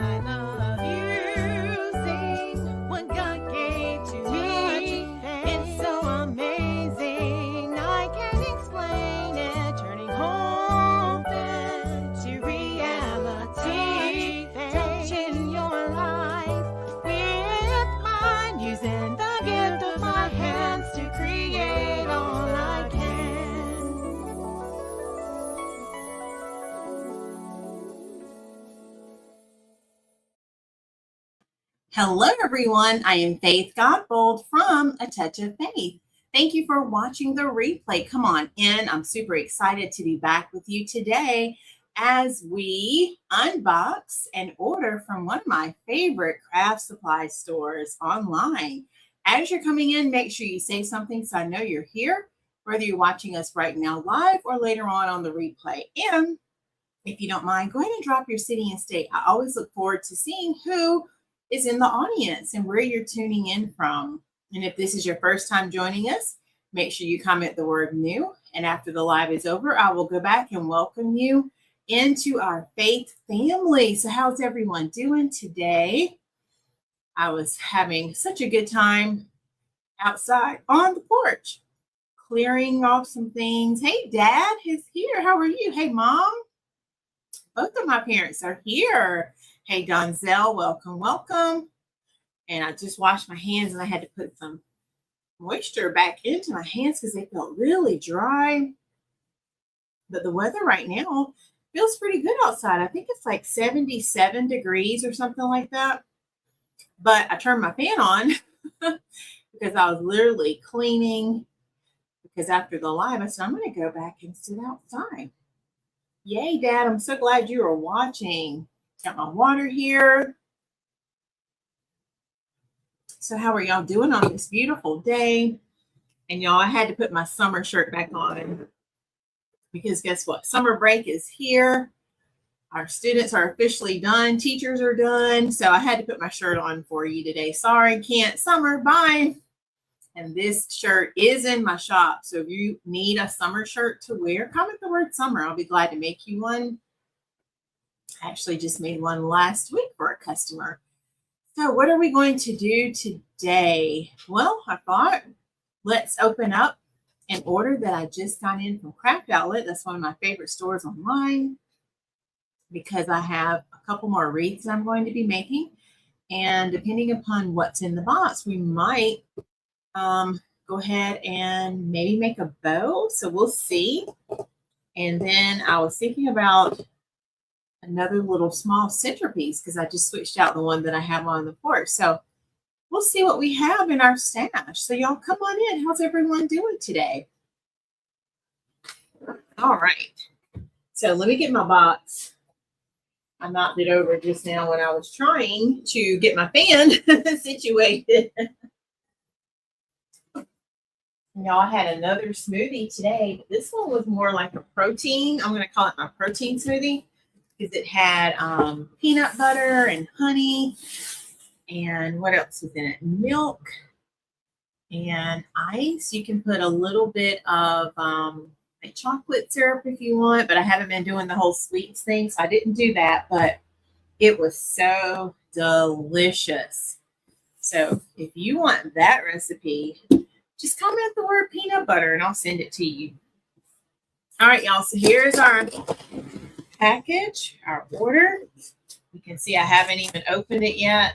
I love using what God gave to me. It's so amazing. I can't explain it. Turning hope to reality. Touching your life with mine. Using the gift of my hands to create all I can. Hello, everyone. I am Faith Godbold from A Touch of Faith. Thank you for watching the replay. Come on in. I'm super excited to be back with you today as we unbox and order from one of my favorite craft supply stores online. As you're coming in, make sure you say something so I know you're here, whether you're watching us right now live or later on the replay. And if you don't mind, go ahead and drop your city and state. I always look forward to seeing who is in the audience and where you're tuning in from. And if this is your first time joining us, make sure you comment the word new. And after the live is over, I will go back and welcome you into our faith family. So how's everyone doing today? I was having such a good time outside on the porch, clearing off some things. Hey, Dad is here. How are you? Hey, Mom. Both of my parents are here. Hey, Donzel, welcome, welcome. And I just washed my hands and I had to put some moisture back into my hands because they felt really dry. But the weather right now feels pretty good outside. I think it's like 77 degrees or something like that. But I turned my fan on because I was literally cleaning. Because after the live, I said, I'm going to go back and sit outside. Yay, Dad. I'm so glad you are watching. Got my water here. So how are y'all doing on this beautiful day? And y'all, I had to put my summer shirt back on because guess what? Summer break is here. Our students are officially done. Teachers are done. So I had to put my shirt on for you today. Sorry, can't. Summer, bye. And this shirt is in my shop. So if you need a summer shirt to wear, comment the word summer. I'll be glad to make you one. I actually just made one last week for a customer. So what are we going to do today? Well, I thought let's open up an order that I just got in from CraftOutlet. That's one of my favorite stores online because I have a couple more wreaths I'm going to be making. And depending upon what's in the box, we might go ahead and maybe make a bow. So we'll see. And then I was thinking about another little small centerpiece because I just switched out the one that I have on the porch. So we'll see what we have in our stash. So y'all come on in. How's everyone doing today? All right. So let me get my box. I knocked it over just now when I was trying to get my fan situated. Y'all, I had another smoothie today, but this one was more like a protein. I'm going to call it my protein smoothie because it had peanut butter and honey and what else was in it? Milk and ice. You can put a little bit of like chocolate syrup if you want, but I haven't been doing the whole sweets thing, so I didn't do that, but it was so delicious. So if you want that recipe, just comment the word peanut butter and I'll send it to you. All right, y'all. So here's our package, our order. You can see I haven't even opened it yet.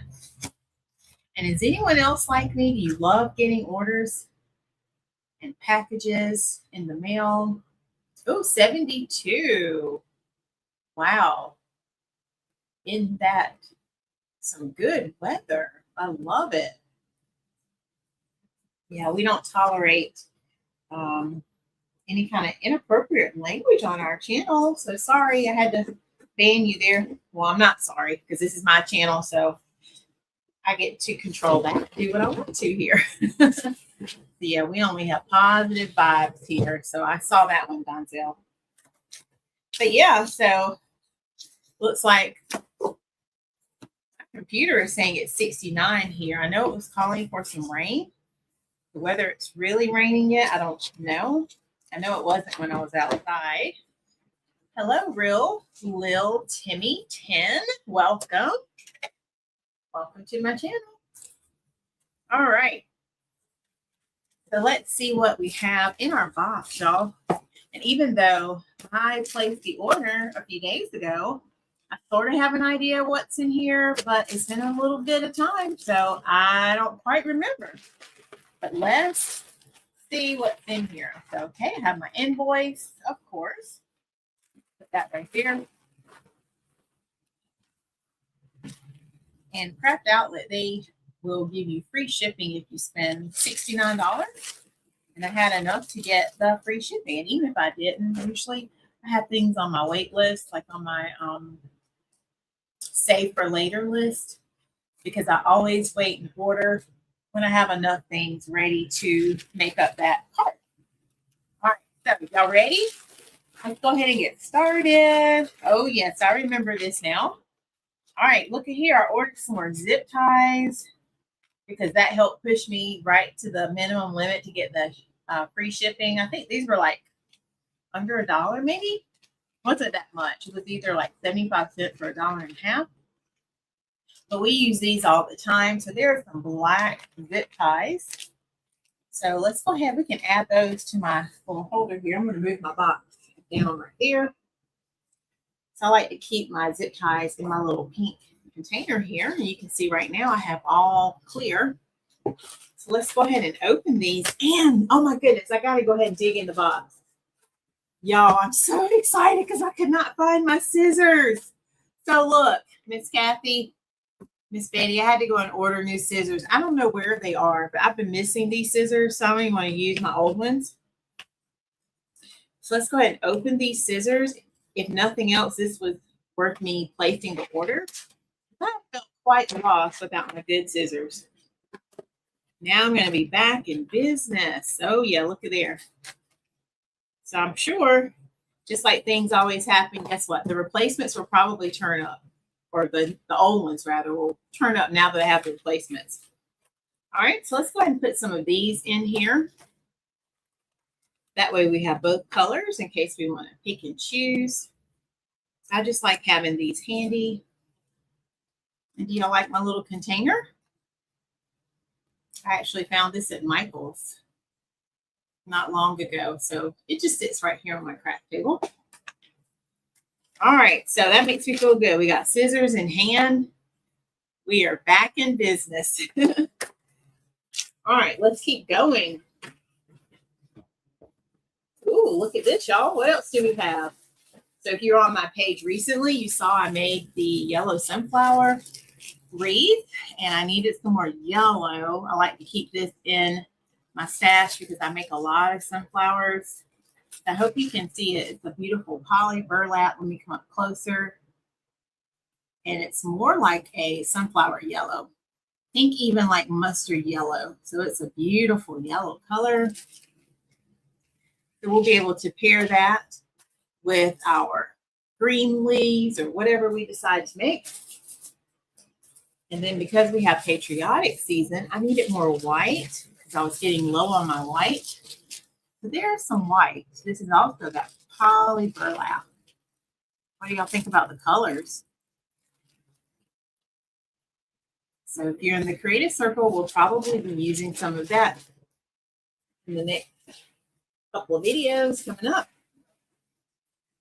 And is anyone else like me? Do you love getting orders and packages in the mail? Oh, 72. Wow. Isn't that some good weather? I love it. Yeah, we don't tolerate any kind of inappropriate language on our channel. So sorry, I had to ban you there. Well, I'm not sorry because this is my channel, so I get to control that, do what I want to here. So yeah, we only have positive vibes here. So I saw that one, Donzel. But yeah, so looks like my computer is saying it's 69 here. I know it was calling for some rain. Whether it's really raining yet, I don't know. I know it wasn't when I was outside. Hello, Lil Timmy 10. Welcome. Welcome to my channel. All right. So let's see what we have in our box, y'all. And even though I placed the order a few days ago, I sort of have an idea what's in here, but it's been a little bit of time, so I don't quite remember. But let's see what's in here. So, okay, I have my invoice, of course. Put that right there. And CraftOutlet, they will give you free shipping if you spend $69. And I had enough to get the free shipping. And even if I didn't, usually I have things on my wait list, like on my save for later list, because I always wait and order when I have enough things ready to make up that cart. All right, so y'all ready? Let's go ahead and get started. Oh, yes, I remember this now. All right, look at here. I ordered some more zip ties because that helped push me right to the minimum limit to get the free shipping. I think these were like under $1, maybe. Wasn't that much. It was either like 75 cents or $1.50. But we use these all the time. So there are some black zip ties. So let's go ahead. We can add those to my little holder here. I'm going to move my box down right there. So I like to keep my zip ties in my little pink container here. And you can see right now I have all clear. So let's go ahead and open these. And oh my goodness, I got to go ahead and dig in the box. Y'all, I'm so excited because I could not find my scissors. So look, Miss Kathy, Miss Betty, I had to go and order new scissors. I don't know where they are, but I've been missing these scissors. So I don't even want to use my old ones. So let's go ahead and open these scissors. If nothing else, this was worth me placing the order. I felt quite lost without my good scissors. Now I'm going to be back in business. Oh, yeah, look at there. So I'm sure, just like things always happen, guess what? The replacements will probably turn up. Or the old ones, rather, will turn up now that I have the replacements. All right, so let's go ahead and put some of these in here. That way we have both colors in case we want to pick and choose. I just like having these handy. And do you like my little container? I actually found this at Michael's not long ago. So it just sits right here on my craft table. All right, so that makes me feel good. We got scissors in hand. We are back in business. All right, let's keep going. Ooh, look at this, y'all. What else do we have? So if you're on my page recently, you saw I made the yellow sunflower wreath, and I needed some more yellow. I like to keep this in my stash because I make a lot of sunflowers. I hope you can see it. It's a beautiful poly burlap. Let me come up closer. And it's more like a sunflower yellow. Think even like mustard yellow. So it's a beautiful yellow color. So we'll be able to pair that with our green leaves or whatever we decide to make. And then because we have patriotic season, I needed more white because I was getting low on my white. So there's some white. This is also that poly burlap. What do y'all think about the colors? So if you're in the creative circle, we'll probably be using some of that in the next couple of videos coming up.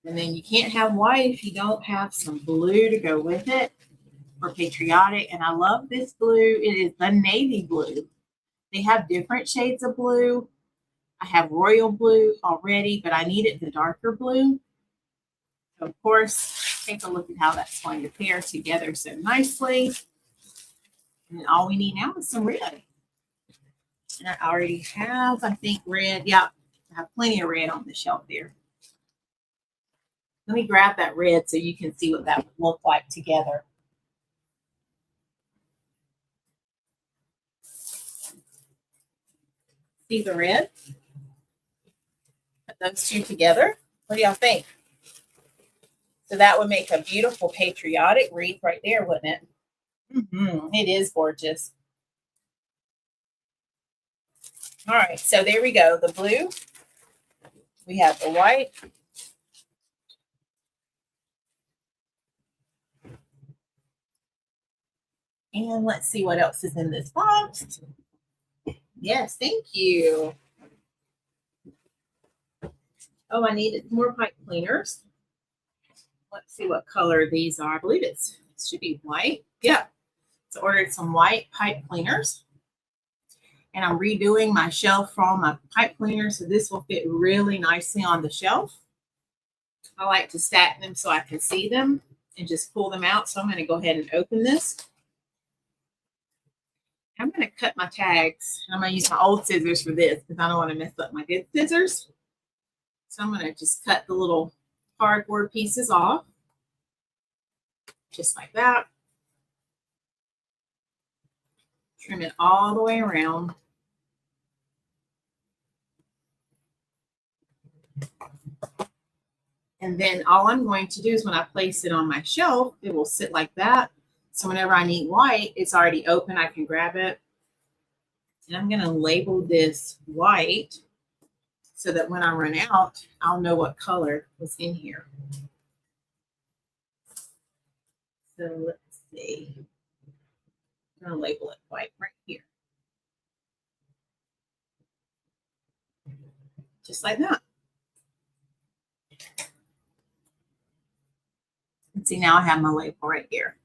And then you can't have white if you don't have some blue to go with it for patriotic. And I love this blue. It is the navy blue. They have different shades of blue. I have royal blue already, but I needed the darker blue. So of course, take a look at how that's going to pair together so nicely. And then all we need now is some red. And I already have, I think, red. Yeah, I have plenty of red on the shelf there. Let me grab that red so you can see what that would look like together. See the red? Put those two together. What do y'all think? So that would make a beautiful patriotic wreath right there, wouldn't it? It is gorgeous. All right, so there we go. The blue. We have the white. And let's see what else is in this box. Yes, thank you. Oh, I needed more pipe cleaners. Let's see what color these are. I believe it should be white. Yeah. So ordered some white pipe cleaners. And I'm redoing my shelf for all my pipe cleaners, so this will fit really nicely on the shelf. I like to stack them so I can see them and just pull them out. So I'm going to go ahead and open this. I'm going to cut my tags. I'm going to use my old scissors for this because I don't want to mess up my good scissors. So I'm going to just cut the little cardboard pieces off, just like that. Trim it all the way around. And then all I'm going to do is when I place it on my shelf, it will sit like that. So whenever I need white, it's already open. I can grab it. And I'm going to label this white so that when I run out, I'll know what color was in here. So let's see. I'm going to label it white right here. Just like that. And see, now I have my label right here.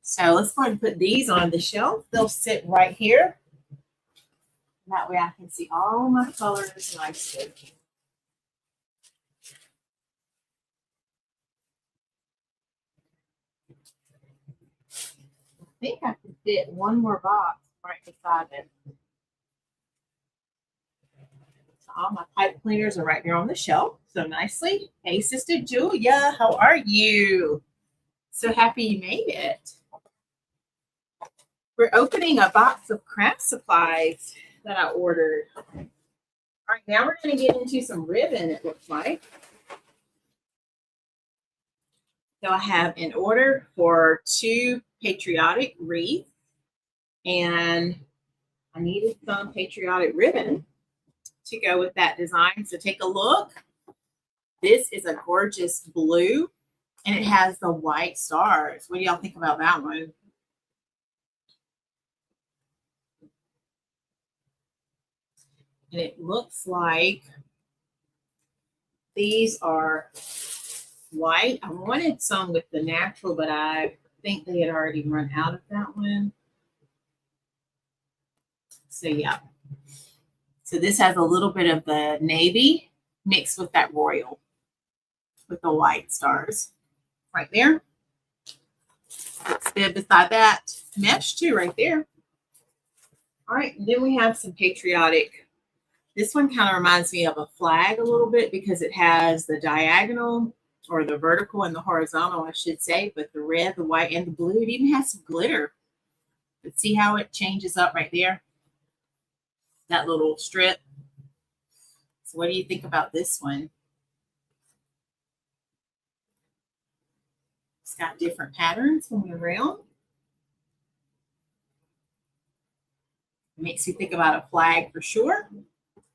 So let's go ahead and put these on the shelf. They'll sit right here. That way I can see all my colors nicely. I think I can fit one more box right beside it. So all my pipe cleaners are right here on the shelf, so nicely. Hey, Sister Julia, how are you? So happy you made it. We're opening a box of craft supplies that I ordered. All right, now we're going to get into some ribbon, it looks like. So I have an order for 2 patriotic wreaths, and I needed some patriotic ribbon to go with that design. So take a look. This is a gorgeous blue, and it has the white stars. What do y'all think about that one? And it looks like these are white. I wanted some with the natural, but I think they had already run out of that one. So yeah. So this has a little bit of the navy mixed with that royal with the white stars right there. Looks good beside that mesh too right there. All right, and then we have some patriotic. This one kind of reminds me of a flag a little bit because it has the diagonal or the vertical and the horizontal, I should say, but the red, the white, and the blue. It even has some glitter. But see how it changes up right there? That little strip. So what do you think about this one? It's got different patterns going around. It makes you think about a flag for sure.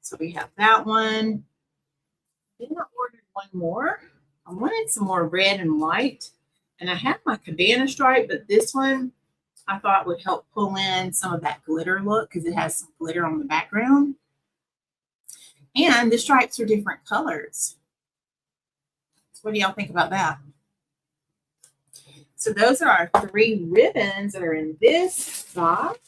So we have that one. Then I ordered one more. I wanted some more red and white. And I have my cabana stripe, but this one I thought would help pull in some of that glitter look because it has some glitter on the background. And the stripes are different colors. So what do y'all think about that? So those are our 3 ribbons that are in this box.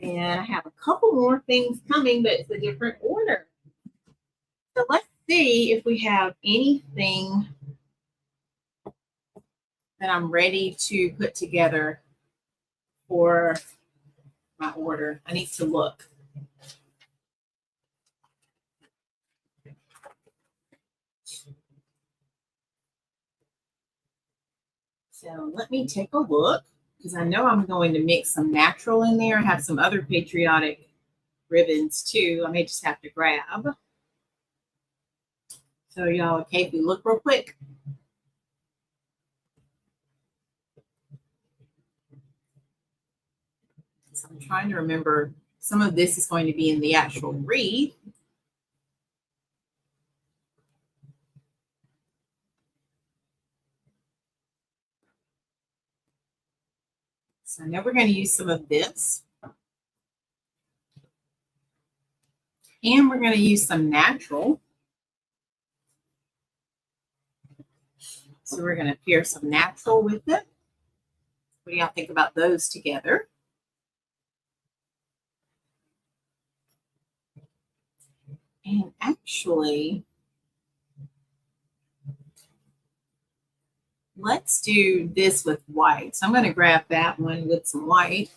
And I have a couple more things coming, but it's a different order. So let's see if we have anything that I'm ready to put together for my order. I need to look. So let me take a look because I know I'm going to mix some natural in there. I have some other patriotic ribbons too. I may just have to grab. So y'all okay if we look real quick? So I'm trying to remember. Some of this is going to be in the actual wreath. So now we're going to use some of this. And we're going to use some natural. So we're going to pair some natural with it. What do y'all think about those together? And actually, let's do this with white. So I'm going to grab that one with some white.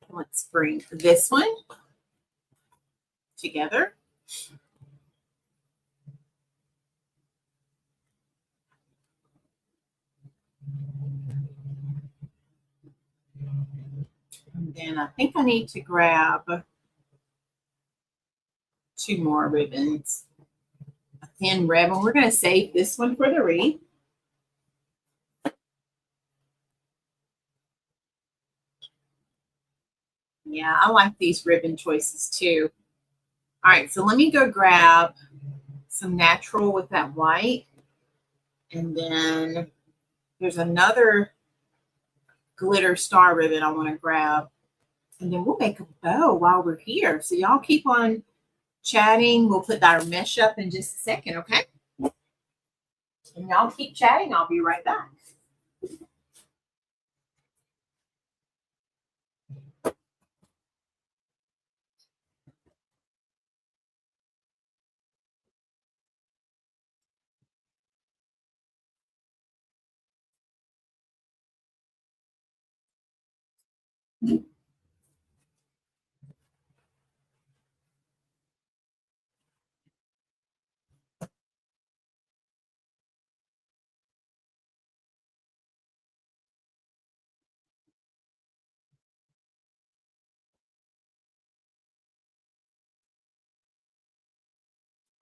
Let's bring this one together. And then I think I need to grab 2 more ribbons. A thin ribbon. We're going to save this one for the wreath. Yeah, I like these ribbon choices too. All right, so let me go grab some natural with that white. And then there's another glitter star ribbon I want to grab. And then we'll make a bow while we're here. So y'all keep on chatting. We'll put our mesh up in just a second, okay? And y'all keep chatting. I'll be right back.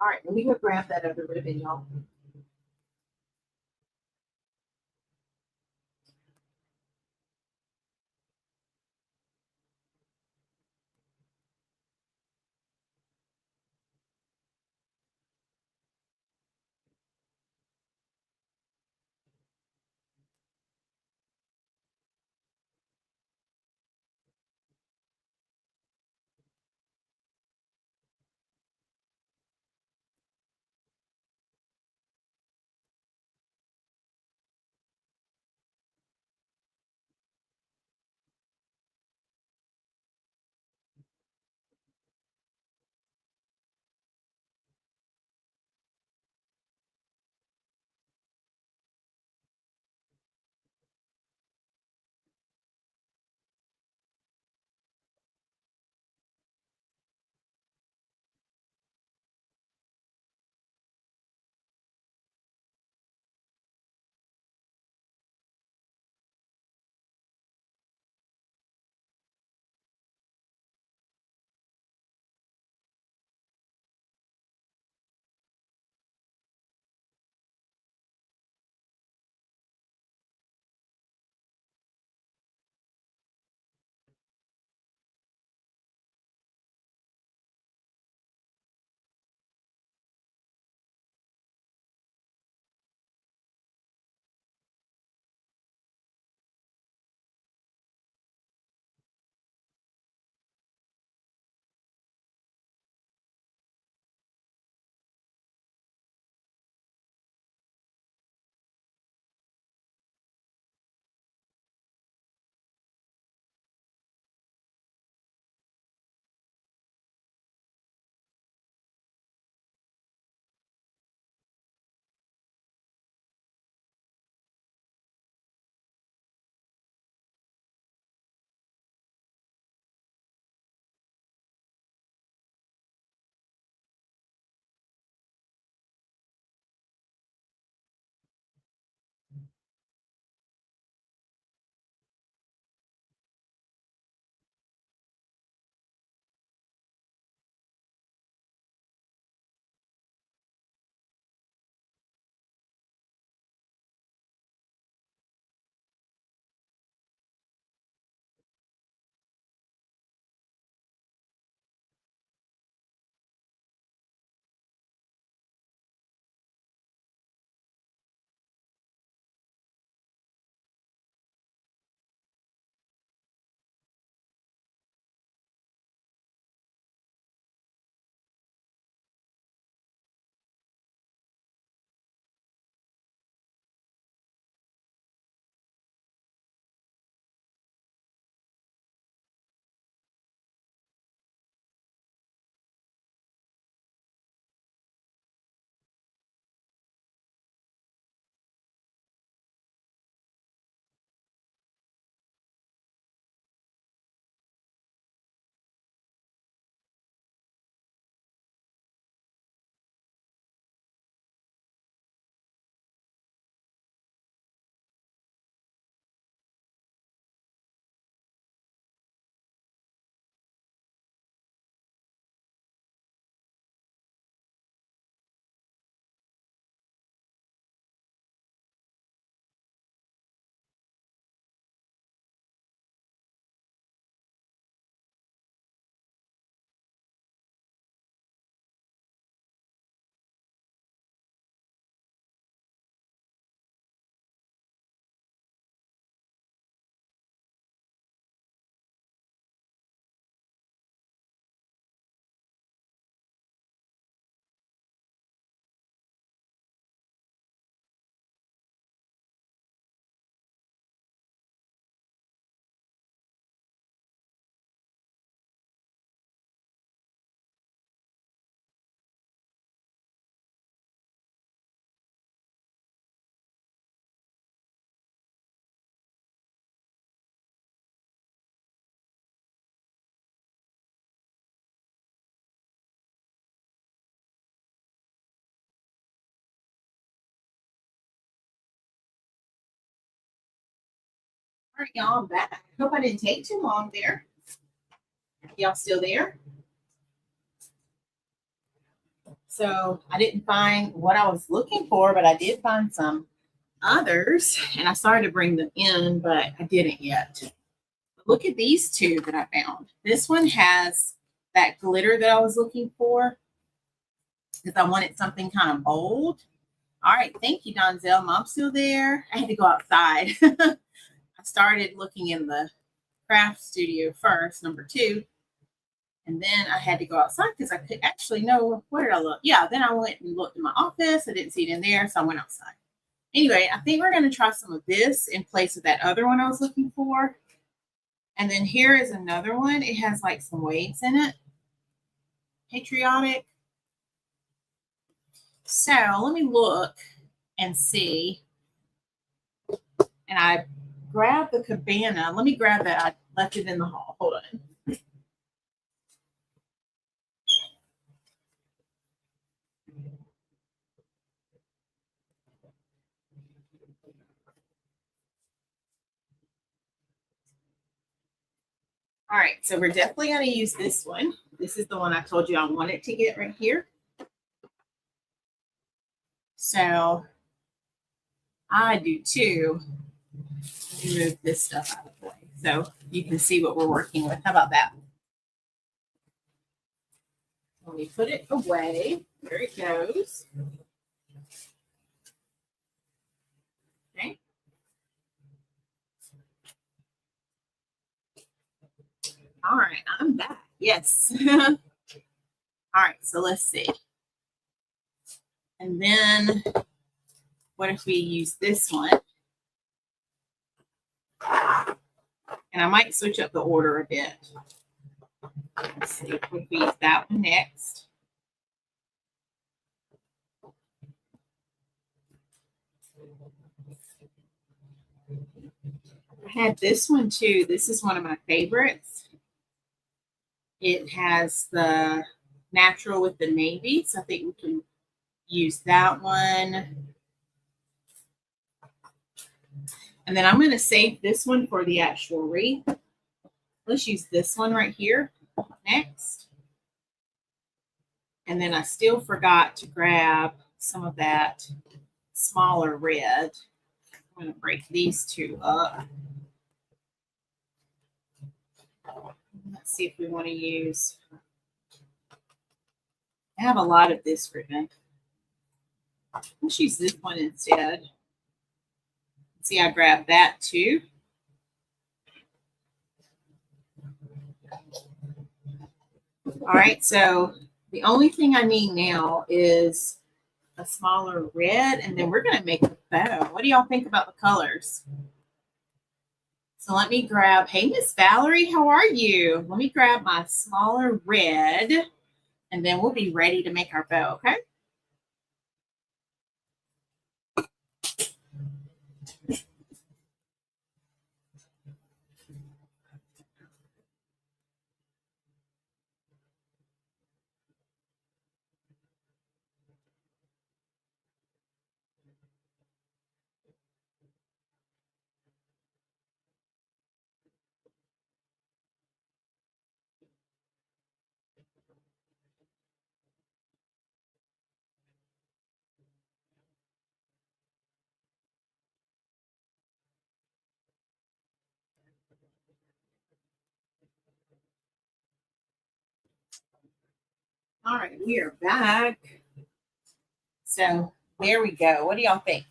All right, let me go grab that other ribbon, y'all. All right, y'all, I'm back. Hope I didn't take too long there. Y'all still there? So I didn't find what I was looking for, but I did find some others, and I started to bring them in, but I didn't yet. Look at these two that I found. This one has that glitter that I was looking for because I wanted something kind of bold. All right, thank you, Donzel. Mom's still there. I had to go outside. I started looking in the craft studio first, number 2. And then I had to go outside because I could actually know, where did I look? Yeah, then I went and looked in my office. I didn't see it in there, so I went outside. Anyway, I think we're going to try some of this in place of that other one I was looking for. And then here is another one. It has like some waves in it. Patriotic. So let me look and see. And I grabbed the cabana. Let me grab that. I left it in the hall. Hold on. All right, so we're definitely going to use this one. This is the one I told you I wanted to get right here. So I do too. Move this stuff out of the way so you can see what we're working with. How about that? Let me put it away. There it goes. Okay. All right, I'm back. Yes. All right, so let's see. And then what if we use this one? And I might switch up the order a bit. Let's see if we use that one next. I had this one too. This is one of my favorites. It has the natural with the navy, so I think we can use that one. And then I'm going to save this one for the actual wreath. Let's use this one right here next. And then I still forgot to grab some of that smaller red. I'm going to break these two up. Let's see if we want to use, I have a lot of this ribbon. Let's use this one instead. See, I grabbed that too. All right, so the only thing I need now is a smaller red, and then we're going to make a bow. What do y'all think about the colors? So let me grab, hey, Miss Valerie, how are you? Let me grab my smaller red, and then we'll be ready to make our bow, okay? All right, we are back. So there we go. What do y'all think?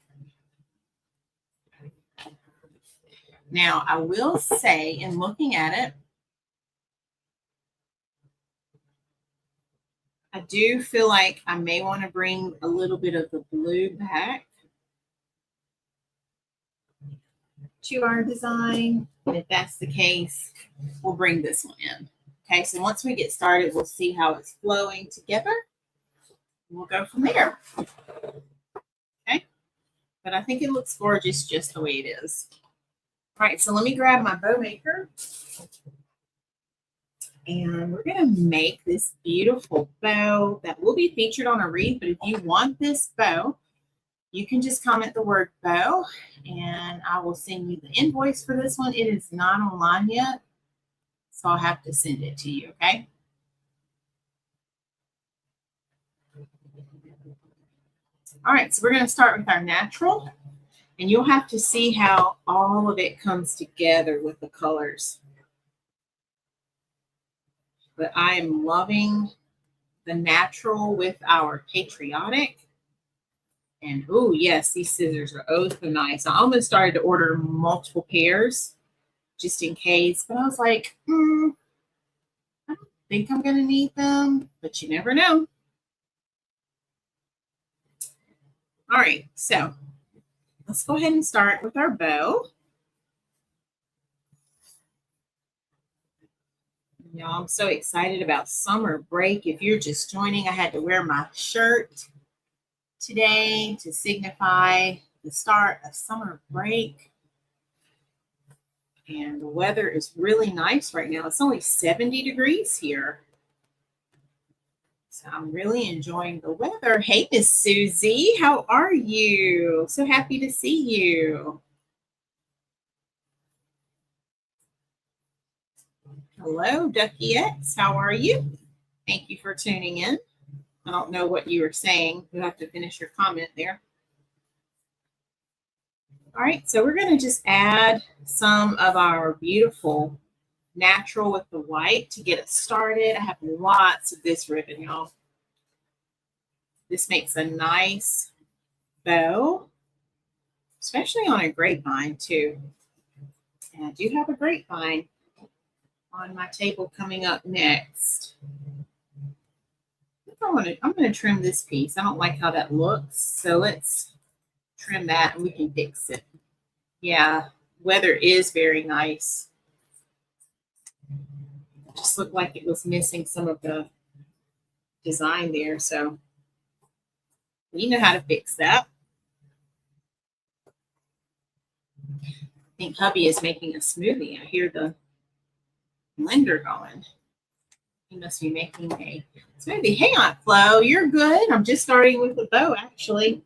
Now, I will say, in looking at it, I do feel like I may want to bring a little bit of the blue back to our design. And if that's the case, we'll bring this one in. Okay, so once we get started, we'll see how it's flowing together. We'll go from there. Okay, but I think it looks gorgeous just the way it is. All right, so let me grab my bow maker. And we're going to make this beautiful bow that will be featured on a wreath. But if you want this bow, you can just comment the word bow and I will send you the invoice for this one. It is not online yet, so I'll have to send it to you, okay? All right, so we're going to start with our natural, and you'll have to see how all of it comes together with the colors. But I am loving the natural with our patriotic. And oh, yes, these scissors are oh so nice. I almost started to order multiple pairs just in case, but I was like, I don't think I'm going to need them, but you never know. All right, so let's go ahead and start with our bow. Y'all, I'm so excited about summer break. If you're just joining, I had to wear my shirt today to signify the start of summer break. And the weather is really nice right now. It's only 70 degrees here. So I'm really enjoying the weather. Hey, Miss Susie, how are you? So happy to see you. Hello, Ducky X, how are you? Thank you for tuning in. I don't know what you were saying. You'll have to finish your comment there. All right, so we're going to just add some of our beautiful natural with the white to get it started. I have lots of this ribbon, y'all. This makes a nice bow, especially on a grapevine too. And I do have a grapevine on my table coming up next. I'm going to trim this piece. I don't like how that looks, so let's trim that and we can fix it. Yeah, weather is very nice. It just looked like it was missing some of the design there, so we know how to fix that. I think hubby is making a smoothie. I hear the blender going. He must be making a smoothie. Hang on, Flo, you're good. I'm just starting with the bow, actually.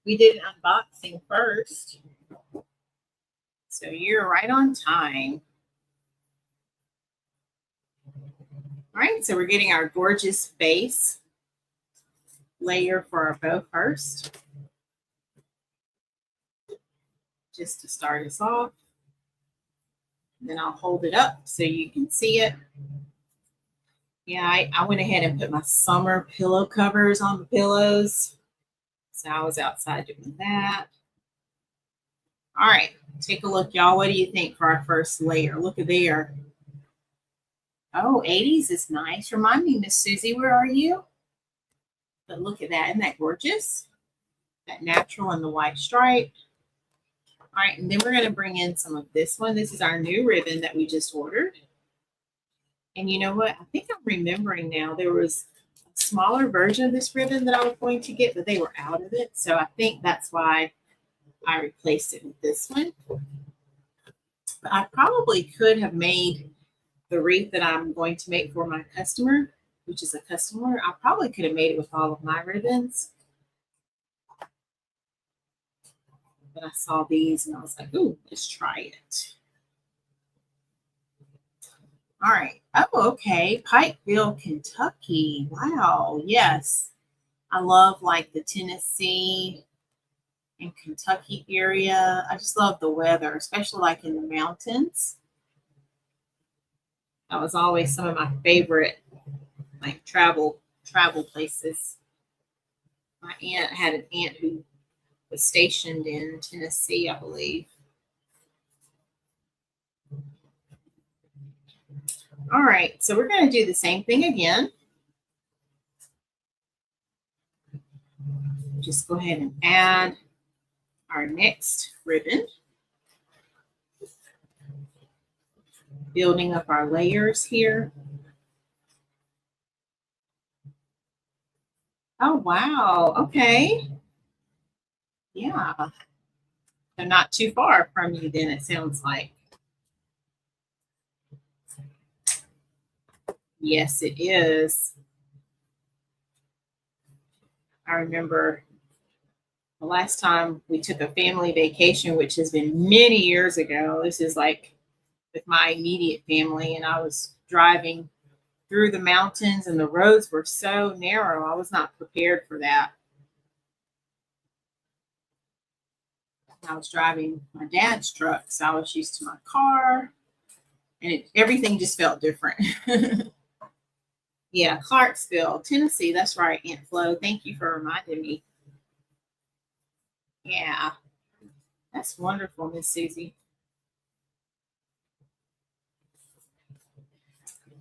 We did an unboxing first. So you're right on time. All right, so we're getting our gorgeous base layer for our bow first. Just to start us off. Then I'll hold it up so you can see it. Yeah, I went ahead and put my summer pillow covers on the pillows. So I was outside doing that. All right, take a look, y'all. What do you think for our first layer? Look at there. Oh, 80s is nice. Remind me, Miss Susie, where are you? But look at that. Isn't that gorgeous? That natural and the white stripe. All right, and then we're going to bring in some of this one. This is our new ribbon that we just ordered. And you know what? I think I'm remembering now there was a smaller version of this ribbon that I was going to get, but they were out of it. So I think that's why I replaced it with this one. But I probably could have made the wreath that I'm going to make for my customer, which is a customer. I probably could have made it with all of my ribbons. But I saw these and I was like, ooh, let's try it. All right. Oh, okay. Pikeville, Kentucky. Wow. Yes. I love like the Tennessee and Kentucky area. I just love the weather, especially like in the mountains. That was always some of my favorite like travel places. My aunt had an aunt who was stationed in Tennessee, I believe. All right, so we're going to do the same thing again. Just go ahead and add our next ribbon. Building up our layers here. Oh, wow. Okay. Yeah. They're not too far from you then, it sounds like. Yes, it is. I remember The last time we took a family vacation, which has been many years ago, this is like with my immediate family, and I was driving through the mountains and the roads were so narrow. I was not prepared for that. I was driving my dad's truck, so I was used to my car, and everything just felt different. Yeah, Clarksville, Tennessee. That's right, Aunt Flo. Thank you for reminding me. Yeah, that's wonderful, Miss Susie.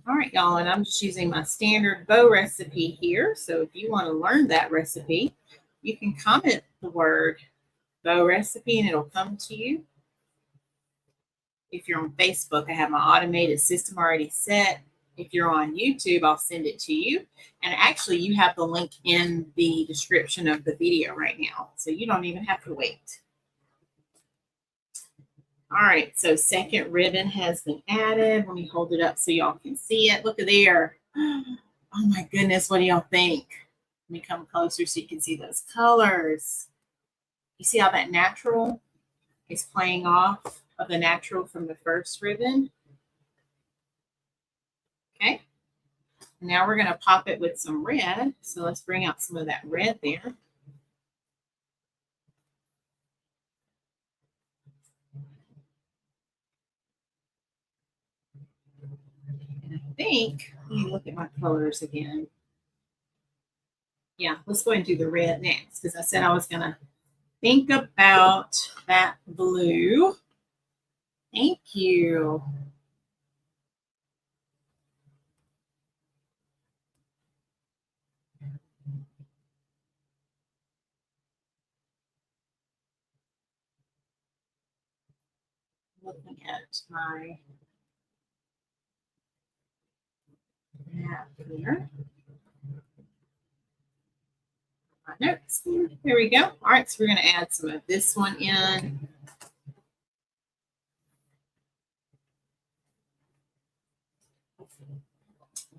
All right, y'all, and I'm just using my standard bow recipe here. So if you want to learn that recipe, you can comment the word bow recipe and it'll come to you. If you're on Facebook, I have my automated system already set. If you're on YouTube, I'll send it to you. And actually, you have the link in the description of the video right now, so you don't even have to wait. All right, so second ribbon has been added. Let me hold it up so y'all can see it. Look at there. Oh my goodness, what do y'all think? Let me come closer so you can see those colors. You see how that natural is playing off of the natural from the first ribbon? Okay. Now we're going to pop it with some red. So let's bring out some of that red there. And I think, let me look at my colors again. Yeah, let's go ahead and do the red next because I said I was going to think about that blue. Thank you. Looking at my map here. My notes here. There we go. All right, so we're going to add some of this one in.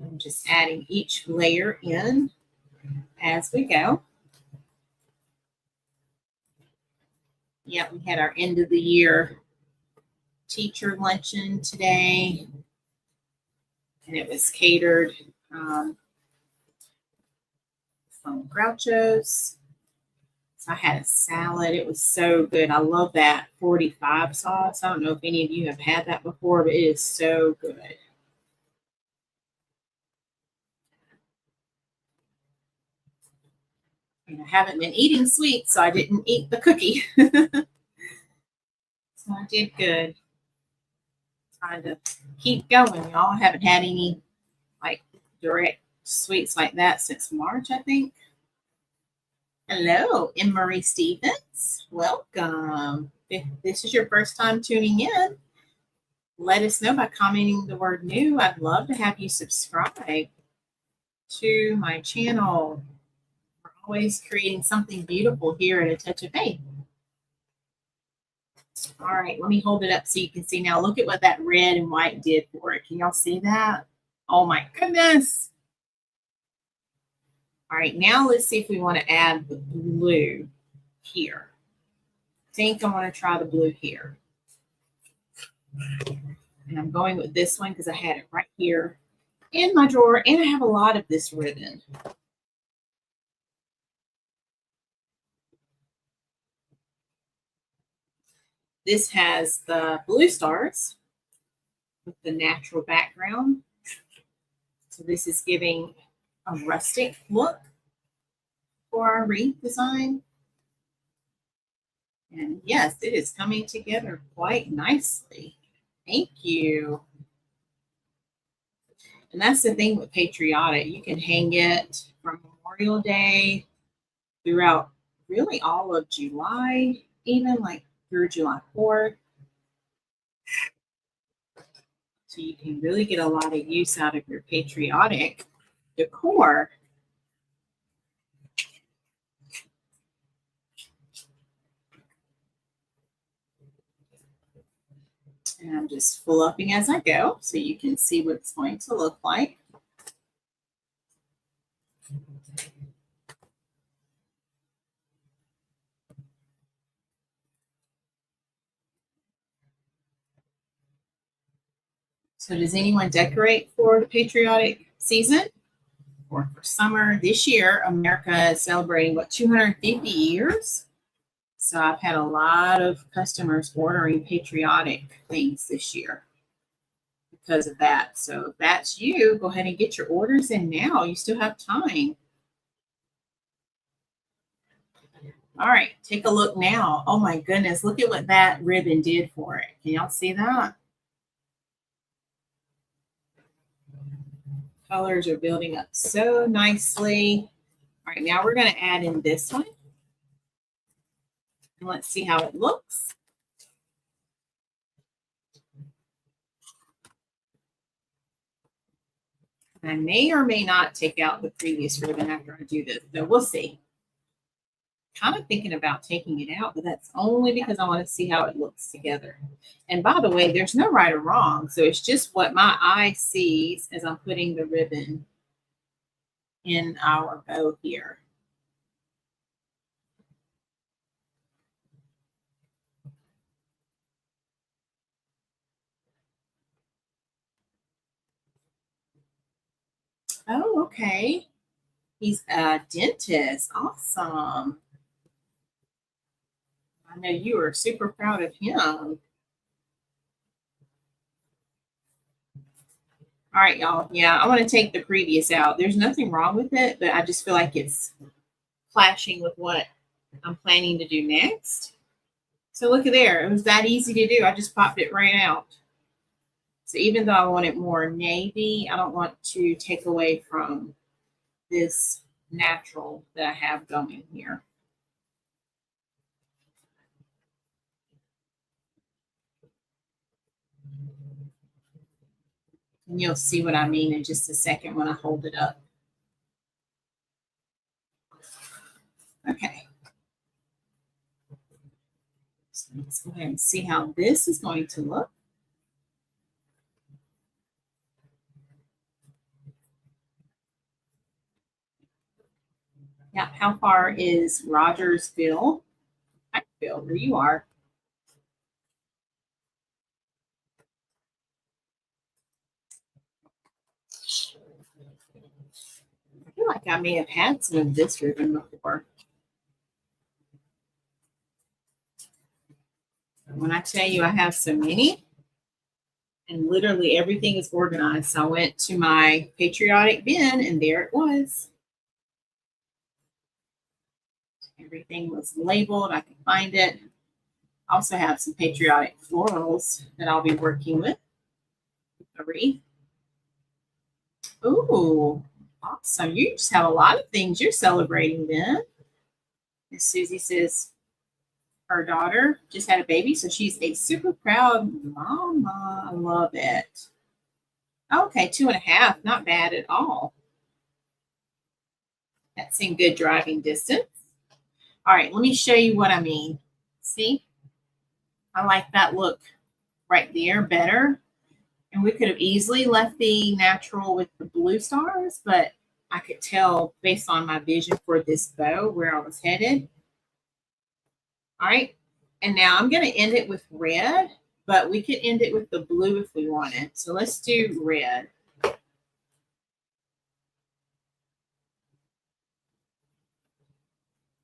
I'm just adding each layer in as we go. Yeah, we had our end of the year teacher luncheon today, and it was catered from Groucho's. So I had a salad. It was so good. I love that 45 sauce. I don't know if any of you have had that before, but it is so good. And I haven't been eating sweets, so I didn't eat the cookie. So I did good. Trying to keep going, y'all. I haven't had any like direct sweets like that since March, I think. Hello, Emery Stevens. Welcome. If this is your first time tuning in, let us know by commenting the word new. I'd love to have you subscribe to my channel. We're always creating something beautiful here at A Touch of Faith. All right, let me hold it up so you can see. Now look at what that red and white did for it. Can y'all see that? Oh my goodness. All right, now let's see if we want to add the blue here. I think I want to try the blue here. And I'm going with this one because I had it right here in my drawer, and I have a lot of this ribbon. This has the blue stars with the natural background. So this is giving a rustic look for our wreath design. And yes, it is coming together quite nicely. Thank you. And that's the thing with Patriotic. You can hang it from Memorial Day throughout really all of July, even like through July 4th. So you can really get a lot of use out of your patriotic decor. And I'm just fluffing as I go so you can see what it's going to look like. So does anyone decorate for the patriotic season or for summer? This year, America is celebrating, what, 250 years? So I've had a lot of customers ordering patriotic things this year because of that. So if that's you, go ahead and get your orders in now. You still have time. All right, take a look now. Oh my goodness, look at what that ribbon did for it. Can y'all see that? Colors are building up so nicely. All right, now we're going to add in this one. And let's see how it looks. I may or may not take out the previous ribbon after I do this, so we'll see. Kind of thinking about taking it out, but that's only because I want to see how it looks together. And by the way, there's no right or wrong. So it's just what my eye sees as I'm putting the ribbon in our bow here. Oh, okay. He's a dentist. Awesome. I know you are super proud of him. All right, y'all. Yeah, I want to take the previous out. There's nothing wrong with it, but I just feel like it's clashing with what I'm planning to do next. So look at there. It was that easy to do. I just popped it right out. So even though I want it more navy, I don't want to take away from this natural that I have going here. And you'll see what I mean in just a second when I hold it up. Okay. So let's go ahead and see how this is going to look. Yeah, how far is Rogersville? Hi, Bill, where you are. I feel like I may have had some of this ribbon before. When I tell you I have so many, and literally everything is organized. So I went to my patriotic bin and there it was. Everything was labeled. I can find it. I also have some patriotic florals that I'll be working with. A wreath. Ooh, awesome. You just have a lot of things you're celebrating then. And Susie says her daughter just had a baby, so she's a super proud mama. I love it. Okay, 2.5, not bad at all. That's in good driving distance. All right, let me show you what I mean. See? I like that look right there better. And we could have easily left the natural with the blue stars, but I could tell based on my vision for this bow where I was headed. All right. And now I'm going to end it with red, but we could end it with the blue if we wanted. So let's do red.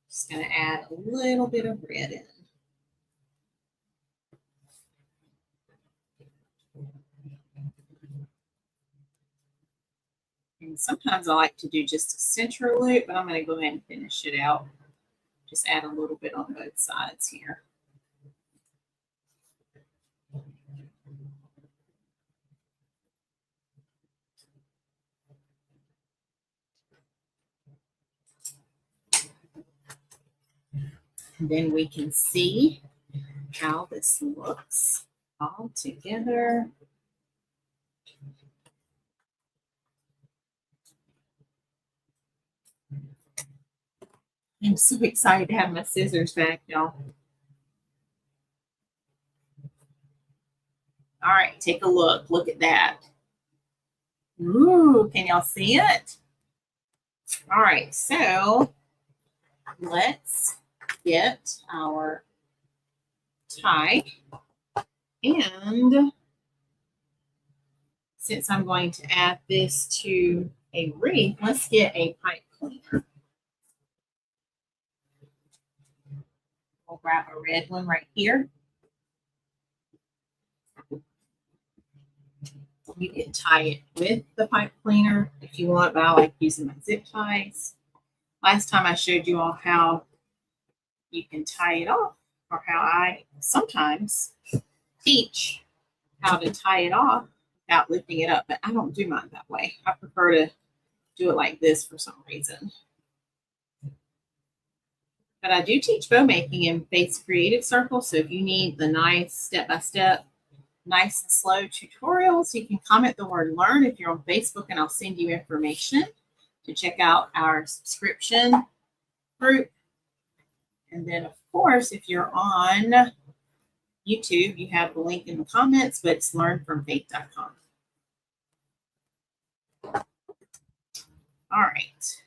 Just going to add a little bit of red in. And sometimes I like to do just a center loop, but I'm going to go ahead and finish it out. Just add a little bit on both sides here. And then we can see how this looks all together. I'm so excited to have my scissors back, y'all. All right, take a look. Look at that. Ooh, can y'all see it? All right, so let's get our tie and since I'm going to add this to a wreath, let's get a pipe cleaner. We'll grab a red one right here. You can tie it with the pipe cleaner if you want, but I like using my zip ties. Last time I showed you all how you can tie it off, or how I sometimes teach how to tie it off without lifting it up, but I don't do mine that way. I prefer to do it like this for some reason. But I do teach bow making in Faith's Creative Circle, so if you need the nice step-by-step, nice and slow tutorials, you can comment the word learn if you're on Facebook, and I'll send you information to check out our subscription group. And then, of course, if you're on YouTube, you have the link in the comments, but it's learnfromfaith.com. All right.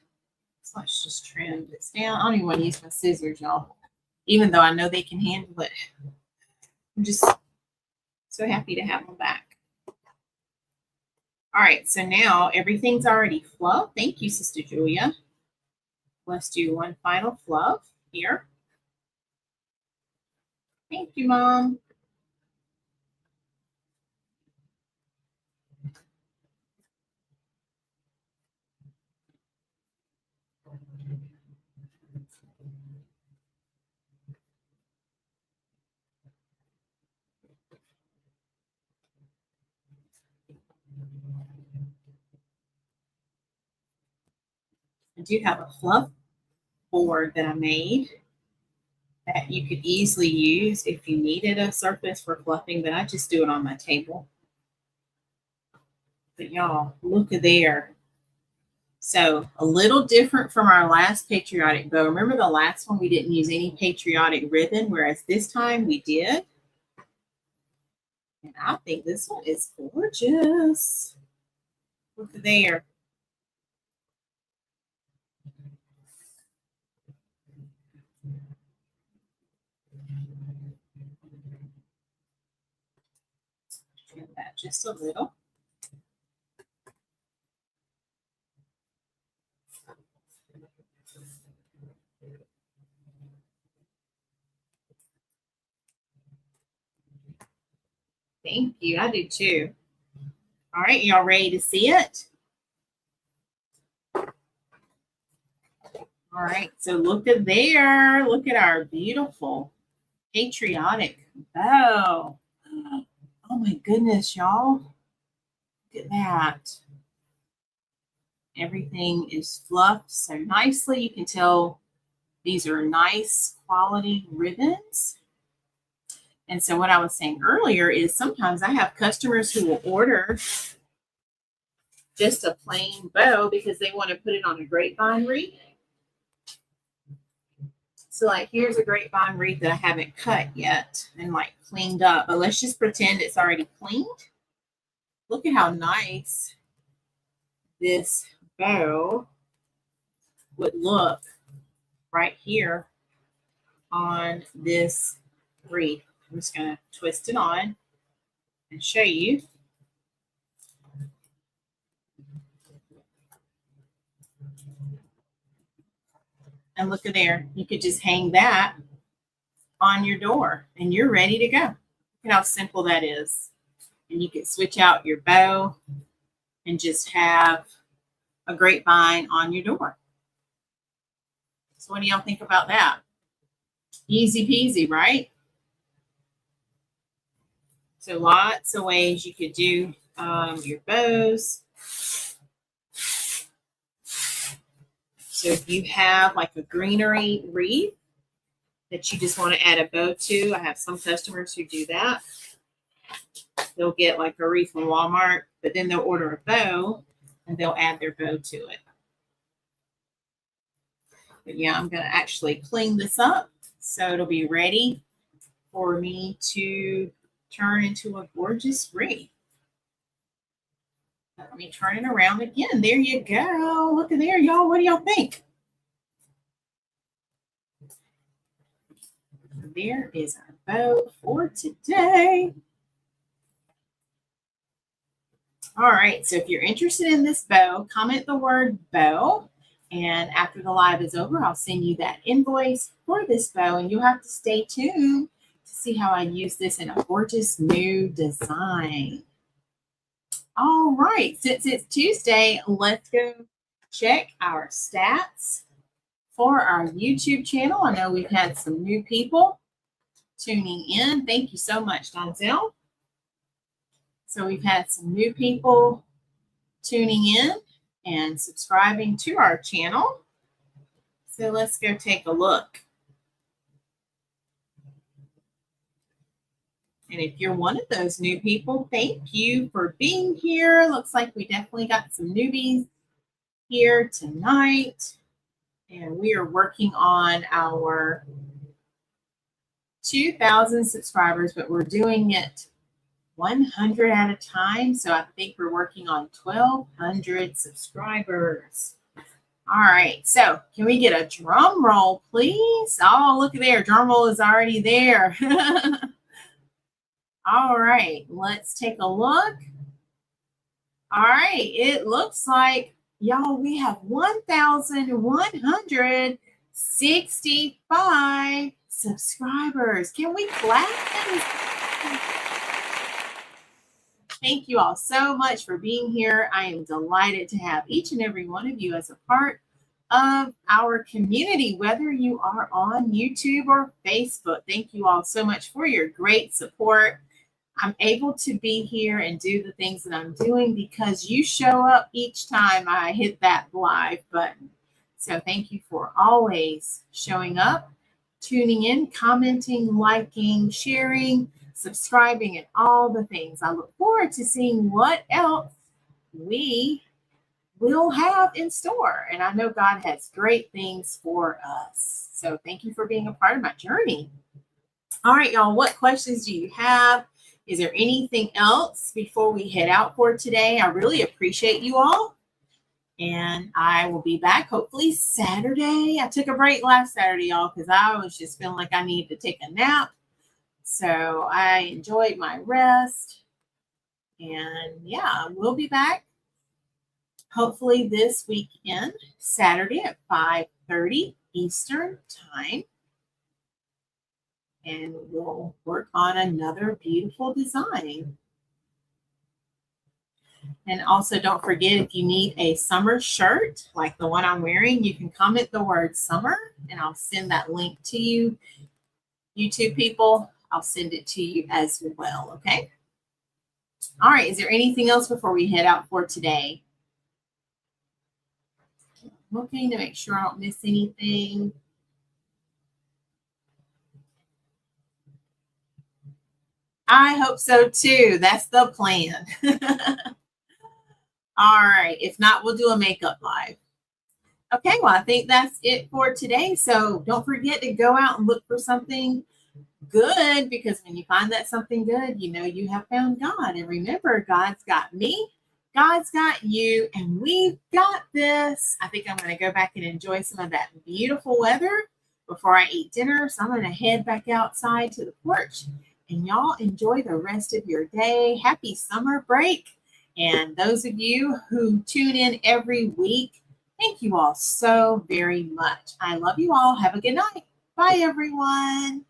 So let's just trim this down. I don't even want to use my scissors, y'all, even though I know they can handle it. I'm just so happy to have them back. All right, so now everything's already fluffed. Thank you, Sister Julia. Let's do one final fluff here. Thank you, Mom. I do have a fluff board that I made that you could easily use if you needed a surface for fluffing, but I just do it on my table. But y'all, look at there. So a little different from our last patriotic bow. Remember the last one, we didn't use any patriotic ribbon, whereas this time we did. And I think this one is gorgeous. Look at there. Trim that just a little. Thank you. I do too. All right, y'all ready to see it? All right, so look at there. Look at our beautiful patriotic bow. Oh my goodness, y'all. Look at that. Everything is fluffed so nicely. You can tell these are nice quality ribbons. And so what I was saying earlier is sometimes I have customers who will order just a plain bow because they want to put it on a grapevine wreath. So like here's a grapevine wreath that I haven't cut yet and like cleaned up, but let's just pretend it's already cleaned. Look at how nice this bow would look right here on this wreath. I'm just going to twist it on and show you. And look at there. You could just hang that on your door and you're ready to go. Look at how simple that is. And you can switch out your bow and just have a grapevine on your door. So what do y'all think about that? Easy peasy, right? So lots of ways you could do your bows. So if you have like a greenery wreath that you just want to add a bow to, I have some customers who do that. They'll get like a wreath from Walmart, but then they'll order a bow and they'll add their bow to it. But yeah, I'm going to actually clean this up so it'll be ready for me to turn into a gorgeous wreath. Let me turn it around again. There you go. Look at there, y'all. What do y'all think? There is our bow for today. All right, so if you're interested in this bow, comment the word bow. And after the live is over, I'll send you that invoice for this bow, and you'll have to stay tuned to see how I use this in a gorgeous new design. All right, since it's Tuesday, let's go check our stats for our YouTube channel. I know we've had some new people tuning in. Thank you so much, Donzel. So we've had some new people tuning in and subscribing to our channel. So let's go take a look. And if you're one of those new people, thank you for being here. Looks like we definitely got some newbies here tonight. And we are working on our 2,000 subscribers, but we're doing it 100 at a time. So I think we're working on 1,200 subscribers. All right. So can we get a drum roll, please? Oh, look at there. Drum roll is already there. All right. Let's take a look. All right. It looks like, y'all, we have 1,165 subscribers. Can we clap? Thank you all so much for being here. I am delighted to have each and every one of you as a part of our community, whether you are on YouTube or Facebook. Thank you all so much for your great support. I'm able to be here and do the things that I'm doing because you show up each time I hit that live button. So thank you for always showing up, tuning in, commenting, liking, sharing, subscribing, and all the things. I look forward to seeing what else we will have in store. And I know God has great things for us. So thank you for being a part of my journey. All right, y'all, what questions do you have? Is there anything else before we head out for today? I really appreciate you all. And I will be back hopefully Saturday. I took a break last Saturday, y'all, because I was just feeling like I needed to take a nap. So I enjoyed my rest. And yeah, we'll be back hopefully this weekend, Saturday at 5:30 Eastern time. And we'll work on another beautiful design. And also don't forget, if you need a summer shirt like the one I'm wearing, you can comment the word summer and I'll send that link to you. YouTube people, I'll send it to you as well, okay? All right, is there anything else before we head out for today? I'm looking to make sure I don't miss anything. I hope so too. That's the plan. All right. If not, we'll do a makeup live. Okay. Well, I think that's it for today. So don't forget to go out and look for something good, because when you find that something good, you know you have found God. And remember, God's got me, God's got you, and we've got this. I think I'm going to go back and enjoy some of that beautiful weather before I eat dinner. So I'm going to head back outside to the porch. And y'all enjoy the rest of your day. Happy summer break. And those of you who tune in every week, thank you all so very much. I love you all. Have a good night. Bye, everyone.